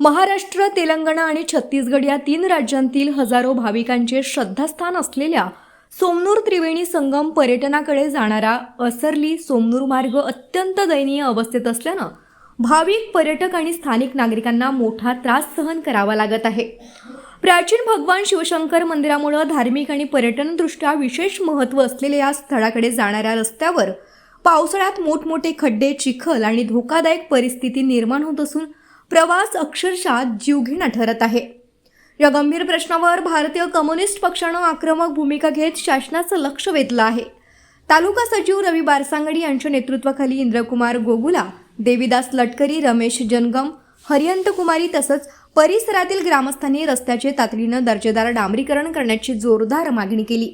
महाराष्ट्र, तेलंगणा आणि छत्तीसगड या 3 राज्यांतील हजारो भाविकांचे श्रद्धास्थान असलेल्या सोमनूर त्रिवेणी संगम पर्यटनाकडे जाणारा असरली सोमनूर मार्ग अत्यंत दयनीय अवस्थेत असल्यानं भाविक, पर्यटक आणि स्थानिक नागरिकांना मोठा त्रास सहन करावा लागत आहे। प्राचीन भगवान शिवशंकर मंदिरामुळे धार्मिक आणि पर्यटनदृष्ट्या विशेष महत्त्व असलेल्या या स्थळाकडे जाणाऱ्या रस्त्यावर पावसाळ्यात मोठमोठे खड्डे, चिखल आणि धोकादायक परिस्थिती निर्माण होत असून प्रवास अक्षरशः जीवघेणा ठरत आहे। या गंभीर प्रश्नावर भारतीय कम्युनिस्ट पक्षानं आक्रमक भूमिका घेत शासनाचं लक्ष वेधलं आहे। तालुका सचिव रवी बारसांगडी यांच्या नेतृत्वाखाली इंद्रकुमार गोगुला, देवीदास लटकरी, रमेश जनगम, हरियंत कुमारी तसंच परिसरातील ग्रामस्थांनी रस्त्याचे तातडीनं दर्जेदार डांबरीकरण करण्याची जोरदार मागणी केली।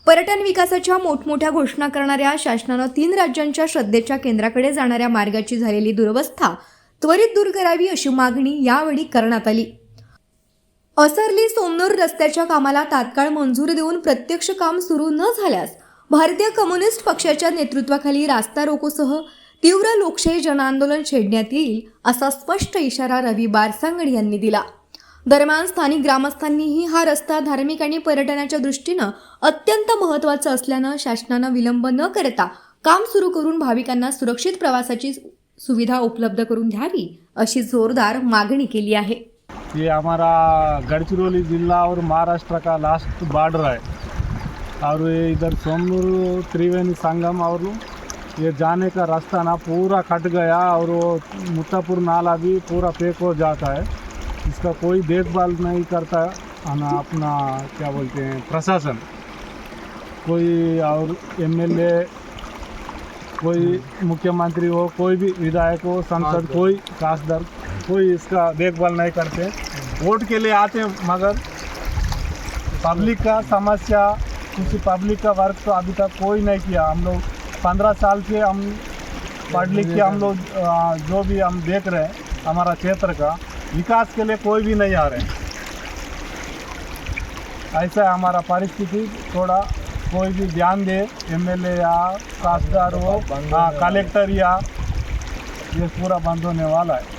पर्यटन विकासाच्या मोठमोठ्या घोषणा करणाऱ्या शासनानं 3 राज्यांच्या श्रद्धेच्या केंद्राकडे जाणाऱ्या मार्गाची झालेली दुरवस्था त्वरित दूर करावी अशी मागणी यावेळी करण्यात आली। असरली सोमनूर रस्त्याच्या कामाला तात्काळ मंजुरी देऊन प्रत्यक्ष काम सुरू न झाल्यास भारतीय कम्युनिस्ट पक्षाच्या नेतृत्वाखाली रास्ता रोकोसह तीव्र लोकशाही जनआंदोलन छेडण्यात येईल असा स्पष्ट इशारा रवी बारसांगडी यांनी दिला। दरम्यान स्थानिक ग्रामस्थांनीही हा रस्ता धार्मिक आणि पर्यटनाच्या दृष्टीनं अत्यंत महत्त्वाचा असल्यानं शासनानं विलंब न करता काम सुरू करून भाविकांना सुरक्षित प्रवासाची सुविधा उपलब्ध करून द्यावी अशी जोरदार मागणी केली आहे। ये हमारा गढ़चिरौली जिला और महाराष्ट्र का लास्ट बॉर्डर है और ये इधर सोमनूर त्रिवेणी संगम और ये जाने का रास्ता ना पूरा कट गया और वो मुत्तापुर नाला भी पूरा पैक हो जाता है। इसका कोई देखभाल नहीं करता ना अपना क्या बोलते हैं प्रशासन, कोई और एमएलए, कोई मुख्यमंत्री हो, कोई भी विधायक हो, संसद, कोई खासदार, कोई इसका देखभाल नहीं करते। वोट के लिए आते हैं मगर पब्लिक का समस्या, किसी पब्लिक का वर्क तो अभी तक कोई नहीं किया। हम लोग 15 साल के हम पढ़ लिख के हम लोग जो भी हम देख रहे हैं हमारा क्षेत्र का विकास के लिए कोई भी नहीं आ रहे। ऐसा है हमारा परिस्थिति, थोड़ा कोई भी ध्यान दे, एमएलए या खासदार हो, कलेक्टर या, ये पूरा बंद होने वाला है।